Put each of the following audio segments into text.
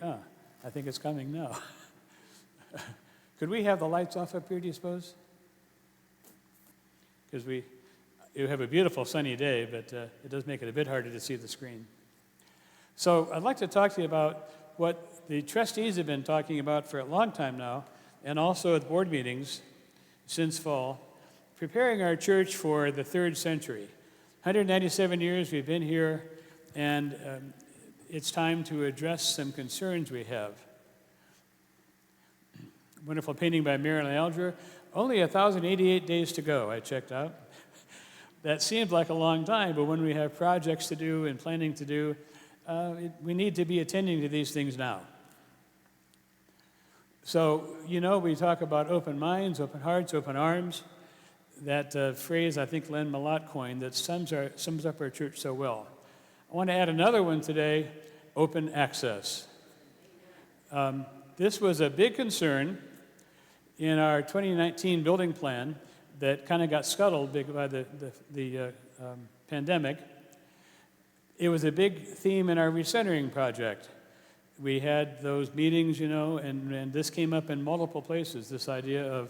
I think it's coming now. Could we have the lights off up here, do you suppose? Because you have a beautiful sunny day, but it does make it a bit harder to see the screen. So I'd like to talk to you about what the trustees have been talking about for a long time now, and also at board meetings since fall, preparing our church for the third century. 197 years we've been here, and it's time to address some concerns we have. Wonderful painting by Marilyn Alger. Only 1,088 days to go, I checked out. That seemed like a long time, but when we have projects to do and planning to do, we need to be attending to these things now. So, we talk about open minds, open hearts, open arms. That phrase, I think Len Malott coined, that sums up our church so well. I want to add another one today, open access. This was a big concern in our 2019 building plan that kind of got scuttled by the pandemic. It was a big theme in our recentering project. We had those meetings, and this came up in multiple places, this idea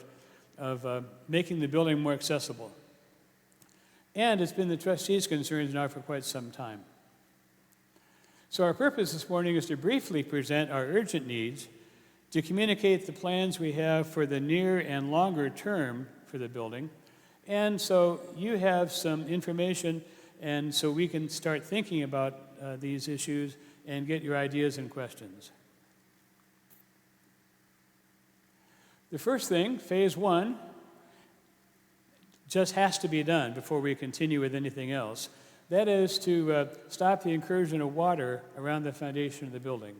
of making the building more accessible. And it's been the trustees' concerns now for quite some time. So our purpose this morning is to briefly present our urgent needs, to communicate the plans we have for the near and longer term for the building, and so you have some information, and so we can start thinking about these issues and get your ideas and questions. The first thing, phase one, just has to be done before we continue with anything else. That is to stop the incursion of water around the foundation of the building.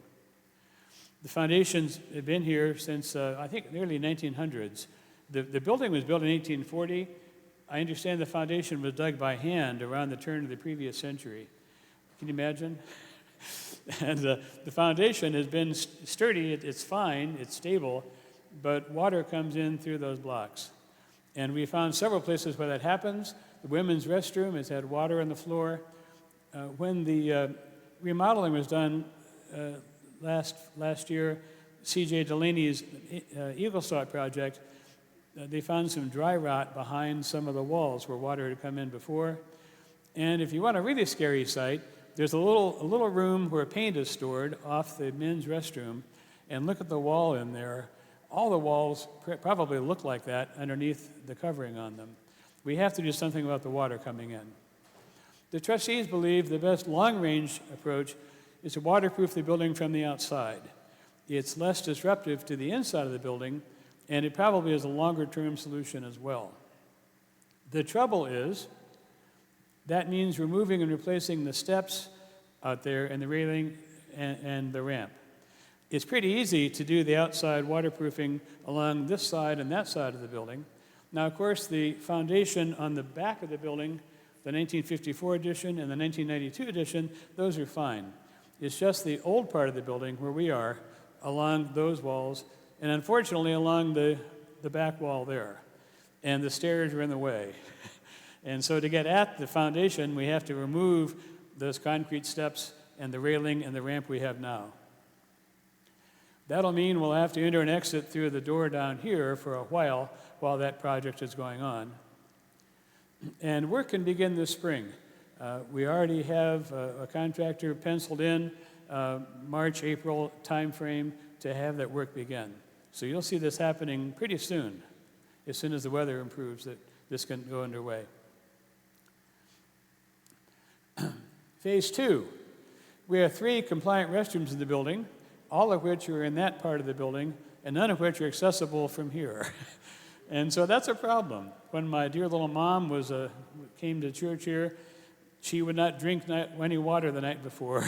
The foundations have been here since, I think, the early 1900s. The building was built in 1840. I understand the foundation was dug by hand around the turn of the previous century. Can you imagine? And the foundation has been sturdy, it's fine, it's stable, but water comes in through those blocks. And we found several places where that happens. The women's restroom has had water on the floor. When the remodeling was done last year, C.J. Delaney's Eagle Stalk project, they found some dry rot behind some of the walls where water had come in before. And if you want a really scary sight, there's a little room where paint is stored off the men's restroom, and look at the wall in there. All the walls probably look like that underneath the covering on them. We have to do something about the water coming in. The trustees believe the best long-range approach is to waterproof the building from the outside. It's less disruptive to the inside of the building, and it probably is a longer-term solution as well. The trouble is, that means removing and replacing the steps out there and the railing and the ramp. It's pretty easy to do the outside waterproofing along this side and that side of the building. Now, of course, the foundation on the back of the building, the 1954 edition and the 1992 edition, those are fine. It's just the old part of the building where we are along those walls, and unfortunately along the back wall there. And the stairs are in the way. And so to get at the foundation, we have to remove those concrete steps and the railing and the ramp we have now. That'll mean we'll have to enter and exit through the door down here for a while that project is going on. And work can begin this spring. We already have a contractor penciled in March, April timeframe to have that work begin. So you'll see this happening pretty soon. As soon as the weather improves, that this can go underway. Phase two, we have 3 compliant restrooms in the building, all of which are in that part of the building, and none of which are accessible from here. And so that's a problem. When my dear little mom came to church here, she would not drink any water the night before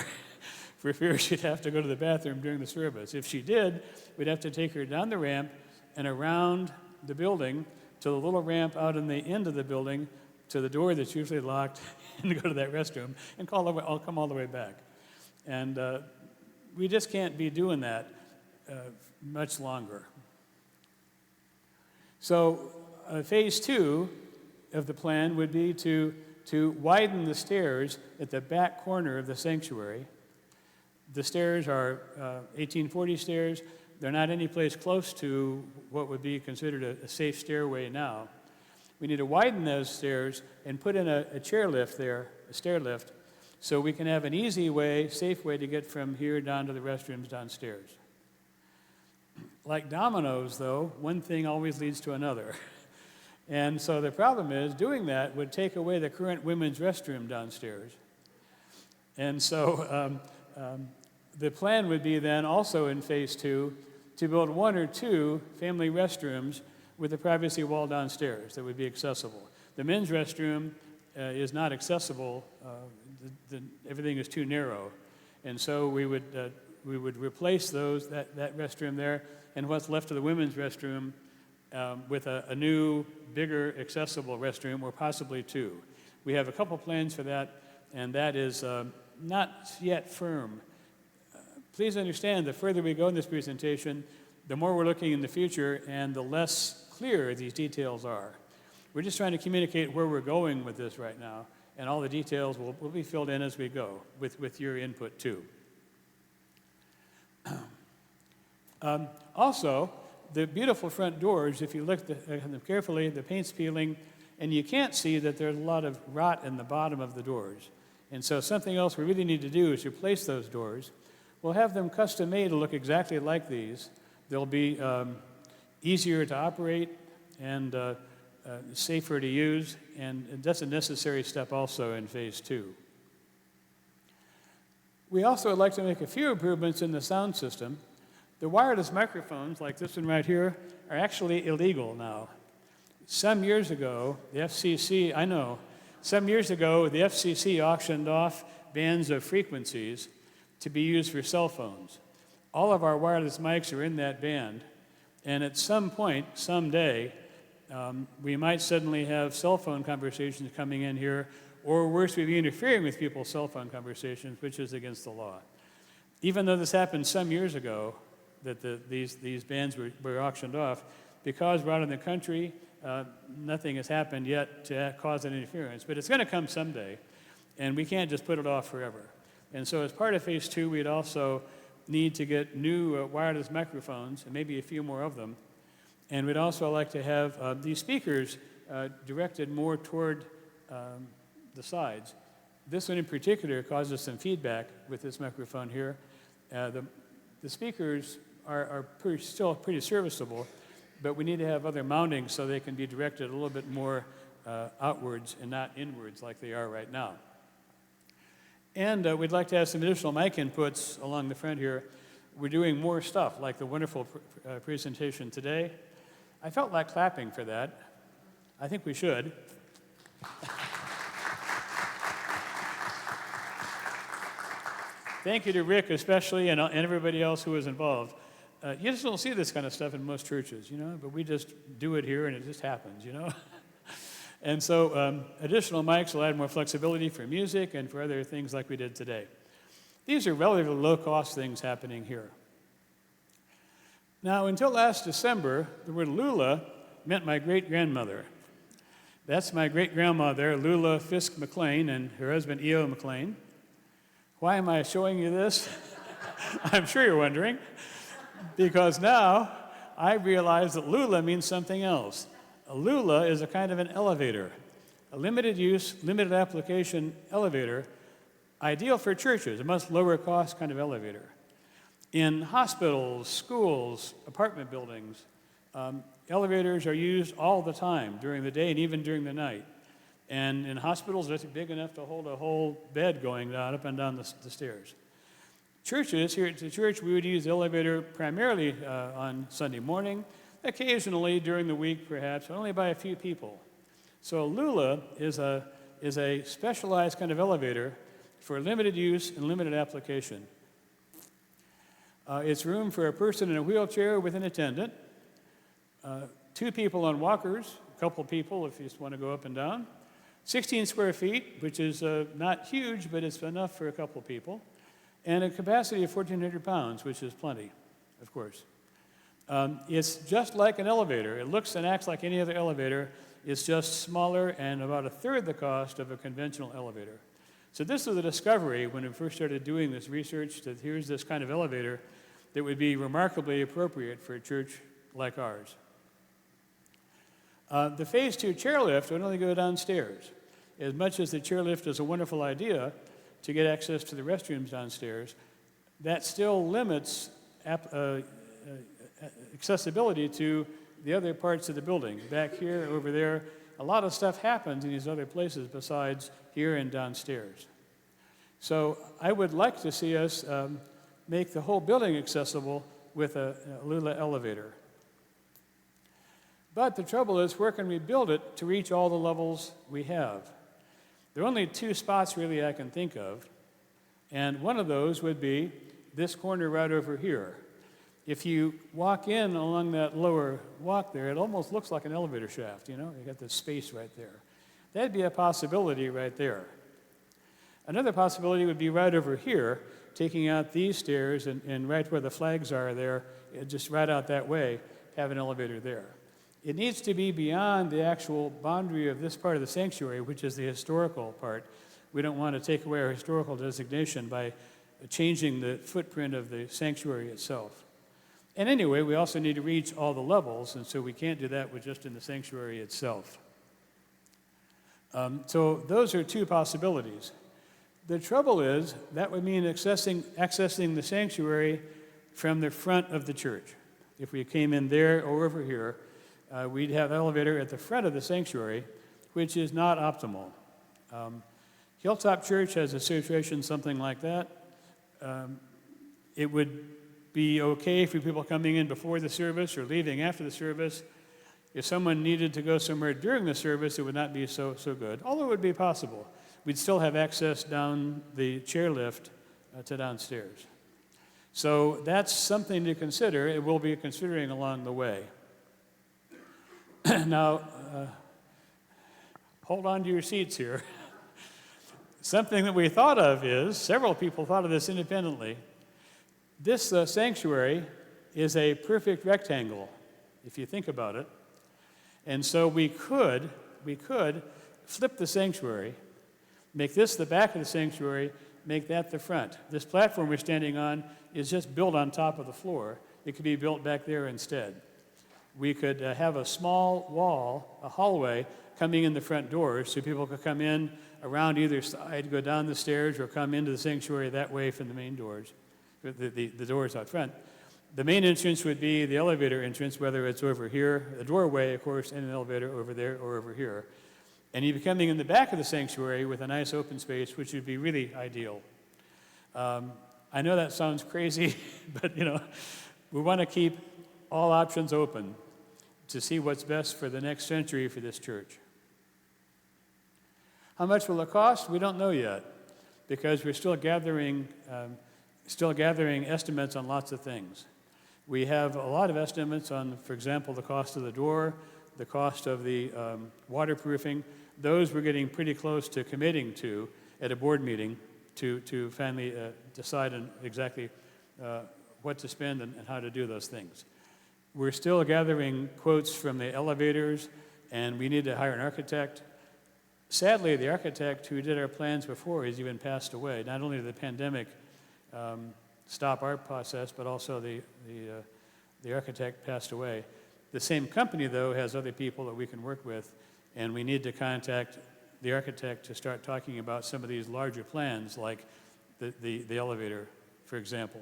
for fear she'd have to go to the bathroom during the service. If she did, we'd have to take her down the ramp and around the building to the little ramp out in the end of the building to the door that's usually locked and go to that restroom and I'll come all the way back. And we just can't be doing that much longer. So phase two of the plan would be to widen the stairs at the back corner of the sanctuary. The stairs are 1840 stairs. They're not any place close to what would be considered a safe stairway now. We need to widen those stairs and put in a chair lift there, a stair lift, so we can have an easy way, safe way to get from here down to the restrooms downstairs. Like dominoes, though, one thing always leads to another. And so the problem is doing that would take away the current women's restroom downstairs. And so the plan would be then also in phase 2 to build 1 or 2 family restrooms with a privacy wall downstairs that would be accessible. The men's restroom is not accessible. Everything is too narrow. And so we would replace that restroom there and what's left of the women's restroom with a new, bigger, accessible restroom, or possibly 2. We have a couple plans for that, and that is not yet firm. Please understand, the further we go in this presentation, the more we're looking in the future and the less clear these details are. We're just trying to communicate where we're going with this right now, and all the details will be filled in as we go with your input too. Also, the beautiful front doors, if you look at them carefully, the paint's peeling, and you can't see that there's a lot of rot in the bottom of the doors. And so something else we really need to do is replace those doors. We'll have them custom made to look exactly like these. They'll be easier to operate and safer to use, and that's a necessary step also in phase 2. We also would like to make a few improvements in the sound system. The wireless microphones, like this one right here, are actually illegal now. Some years ago, the FCC auctioned off bands of frequencies to be used for cell phones. All of our wireless mics are in that band, and at some point, someday, we might suddenly have cell phone conversations coming in here, or worse, we'd be interfering with people's cell phone conversations, which is against the law. Even though this happened some years ago, that these bands were auctioned off, because we're out in the country, nothing has happened yet to cause an interference, but it's going to come someday, and we can't just put it off forever. And so as part of phase 2, we'd also need to get new wireless microphones, and maybe a few more of them. And we'd also like to have these speakers directed more toward the sides. This one in particular causes some feedback with this microphone here. The speakers are still pretty serviceable, but we need to have other mountings so they can be directed a little bit more outwards and not inwards like they are right now. And we'd like to have some additional mic inputs along the front here. We're doing more stuff, like the wonderful presentation today. I felt like clapping for that. I think we should. Thank you to Rick especially, and everybody else who was involved. You just don't see this kind of stuff in most churches, but we just do it here and it just happens, And so additional mics will add more flexibility for music and for other things like we did today. These are relatively low-cost things happening here. Now, until last December, the word Lula meant my great-grandmother. That's my great-grandmother, Lula Fisk McLean, and her husband, E.O. McLean. Why am I showing you this? I'm sure you're wondering. Because now I realize that Lula means something else. A Lula is a kind of an elevator, a limited use, limited application elevator, ideal for churches, a much lower cost kind of elevator. In hospitals, schools, apartment buildings, elevators are used all the time during the day and even during the night. And in hospitals, it's big enough to hold a whole bed going down, up and down the stairs. Churches, here at the church, we would use the elevator primarily on Sunday morning, occasionally during the week perhaps, but only by a few people. So Lula is a specialized kind of elevator for limited use and limited application. It's room for a person in a wheelchair with an attendant, 2 people on walkers, a couple people if you just want to go up and down, 16 square feet, which is not huge, but it's enough for a couple people, and a capacity of 1,400 pounds, which is plenty, of course. It's just like an elevator. It looks and acts like any other elevator. It's just smaller and about 1/3 the cost of a conventional elevator. So this was a discovery when we first started doing this research, that here's this kind of elevator that would be remarkably appropriate for a church like ours. The phase 2 chairlift would only go downstairs. As much as the chairlift is a wonderful idea to get access to the restrooms downstairs, that still limits accessibility to the other parts of the building. Back here, over there, a lot of stuff happens in these other places besides here and downstairs. So I would like to see us make the whole building accessible with a Lula elevator. But the trouble is, where can we build it to reach all the levels we have? There are only 2 spots really I can think of, and one of those would be this corner right over here. If you walk in along that lower walk there, it almost looks like an elevator shaft, you know? You got this space right there. That'd be a possibility right there. Another possibility would be right over here, taking out these stairs and right where the flags are there, just right out that way, have an elevator there. It needs to be beyond the actual boundary of this part of the sanctuary, which is the historical part. We don't want to take away our historical designation by changing the footprint of the sanctuary itself. And anyway, we also need to reach all the levels, and so we can't do that with just in the sanctuary itself. So those are 2 possibilities. The trouble is, that would mean accessing the sanctuary from the front of the church. If we came in there or over here, we'd have an elevator at the front of the sanctuary, which is not optimal. Hilltop Church has a situation something like that. It would be okay for people coming in before the service or leaving after the service. If someone needed to go somewhere during the service, it would not be so good, although it would be possible. We'd still have access down the chairlift to downstairs. So that's something to consider, and we'll be considering along the way. Now, hold on to your seats here. Something that we thought of is, several people thought of this independently, this sanctuary is a perfect rectangle, if you think about it. And so we could flip the sanctuary, make this the back of the sanctuary, make that the front. This platform we're standing on is just built on top of the floor. It could be built back there instead. We could have a small wall, a hallway, coming in the front doors so people could come in around either side, go down the stairs, or come into the sanctuary that way from the main doors, the doors out front. The main entrance would be the elevator entrance, whether it's over here, the doorway, of course, and an elevator over there or over here. And you'd be coming in the back of the sanctuary with a nice open space, which would be really ideal. I know that sounds crazy, but we want to keep all options open to see what's best for the next century for this church. How much will it cost? We don't know yet, because we're still gathering estimates on lots of things. We have a lot of estimates on, for example, the cost of the door, the cost of the waterproofing. Those we're getting pretty close to committing to at a board meeting to finally decide on exactly what to spend and how to do those things. We're still gathering quotes from the elevators, and we need to hire an architect. Sadly, the architect who did our plans before has even passed away. Not only did the pandemic stop our process, but also the architect passed away. The same company, though, has other people that we can work with, and we need to contact the architect to start talking about some of these larger plans, like the elevator, for example.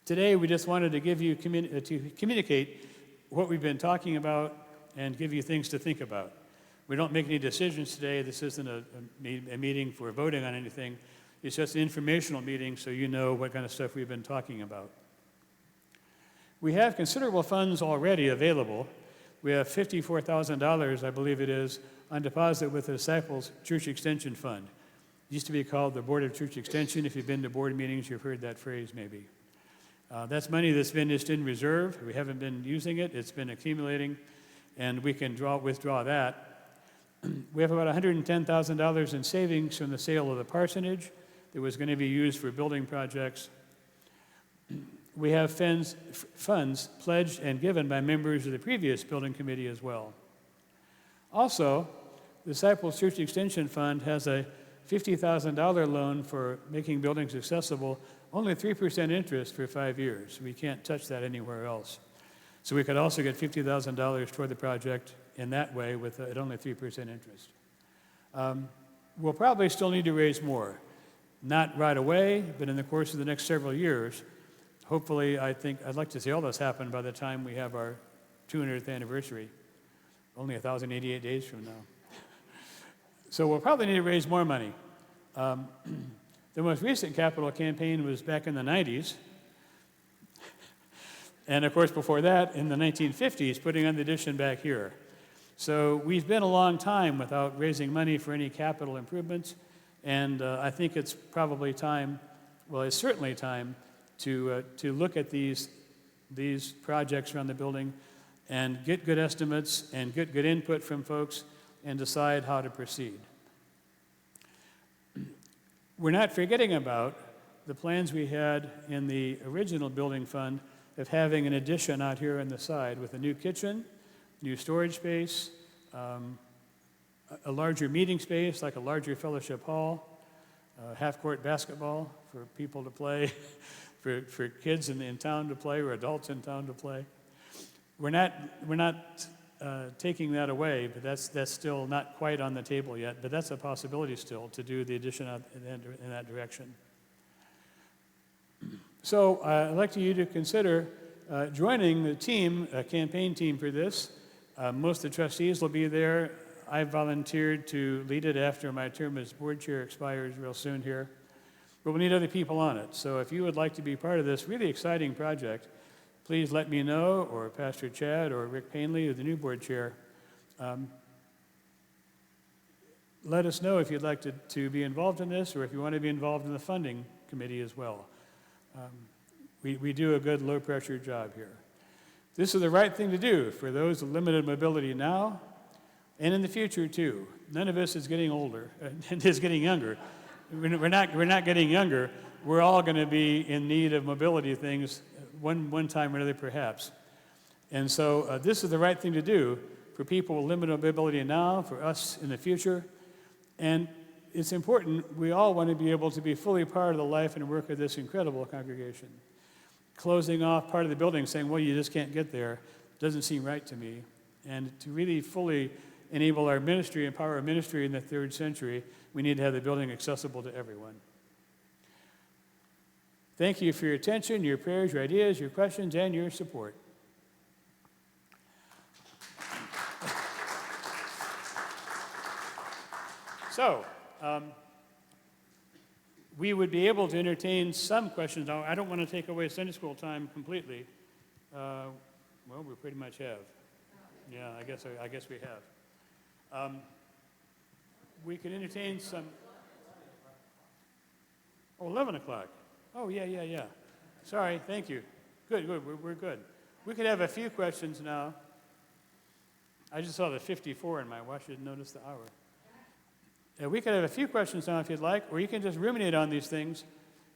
Today, we just wanted to give you to communicate what we've been talking about and give you things to think about. We don't make any decisions today. This isn't a meeting for voting on anything. It's just an informational meeting so you know what kind of stuff we've been talking about. We have considerable funds already available. We have $54,000, I believe it is, on deposit with the Disciples Church Extension Fund. It used to be called the Board of Church Extension. If you've been to board meetings, you've heard that phrase maybe. That's money that's been just in reserve. We haven't been using it. It's been accumulating, and we can withdraw that. We have about $110,000 in savings from the sale of the parsonage that was going to be used for building projects. We have funds pledged and given by members of the previous building committee as well. Also, the Disciples Church Extension Fund has a $50,000 loan for making buildings accessible, only 3% interest for 5 years. We can't touch that anywhere else. So we could also get $50,000 toward the project in that way at only 3% interest. We'll probably still need to raise more. Not right away, but in the course of the next several years. Hopefully, I'd like to see all this happen by the time we have our 200th anniversary, only 1,088 days from now. So we'll probably need to raise more money. The most recent capital campaign was back in the 90s. And of course, before that, in the 1950s, putting on the addition back here. So we've been a long time without raising money for any capital improvements. And I think it's probably time, well, it's certainly time to look at these projects around the building and get good estimates and get good input from folks and decide how to proceed. We're not forgetting about the plans we had in the original building fund of having an addition out here on the side with a new kitchen, new storage space, a larger meeting space, like a larger fellowship hall, half-court basketball for people to play, for kids in town to play or adults in town to play. We're not taking that away, but that's still not quite on the table yet, but that's a possibility still to do the addition in that direction. So I'd like you to consider joining the team, a campaign team for this. Most of the trustees will be there. I volunteered to lead it after my term as board chair expires real soon here. But we'll need other people on it. So if you would like to be part of this really exciting project, please let me know, or Pastor Chad, or Rick Painley, or the new board chair. Let us know if you'd like to be involved in this, or if you want to be involved in the funding committee as well. We do a good low-pressure job here. This is the right thing to do for those with limited mobility now and in the future, too. None of us is getting older, and is getting younger. We're not getting younger. We're all going to be in need of mobility things one time or another, perhaps. And so this is the right thing to do for people with limited mobility now, for us in the future. And it's important, we all want to be able to be fully part of the life and work of this incredible congregation. Closing off part of the building, saying, well, you just can't get there, doesn't seem right to me. And to really fully enable our ministry and power of ministry in the 3rd century, we need to have the building accessible to everyone. Thank you for your attention, your prayers, your ideas, your questions, and your support. So, we would be able to entertain some questions. Now, I don't want to take away Sunday school time completely. Well, we pretty much have. Yeah, I guess we have. We can entertain some. Oh, 11 o'clock. Oh, yeah. Sorry, thank you. Good, we're good. We could have a few questions now. I just saw the 54 in my watch, I didn't notice the hour. We could have a few questions now if you'd like, or you can just ruminate on these things,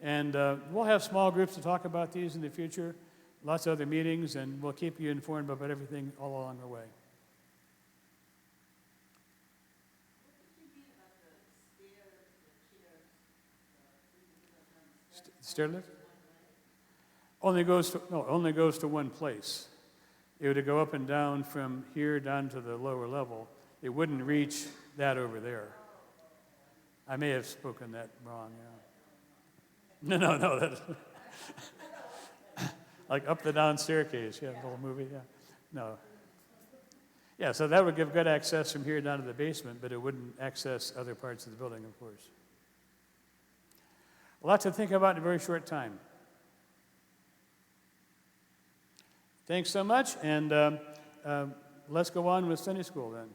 and we'll have small groups to talk about these in the future, lots of other meetings, and we'll keep you informed about everything all along the way. Stair lift? Only goes to one place. It would go up and down from here down to the lower level. It wouldn't reach that over there. I may have spoken that wrong, yeah. No, that's like up the down staircase, yeah, the whole movie, yeah. No. Yeah, so that would give good access from here down to the basement, but it wouldn't access other parts of the building, of course. A lot to think about in a very short time. Thanks so much, and let's go on with Sunday school then.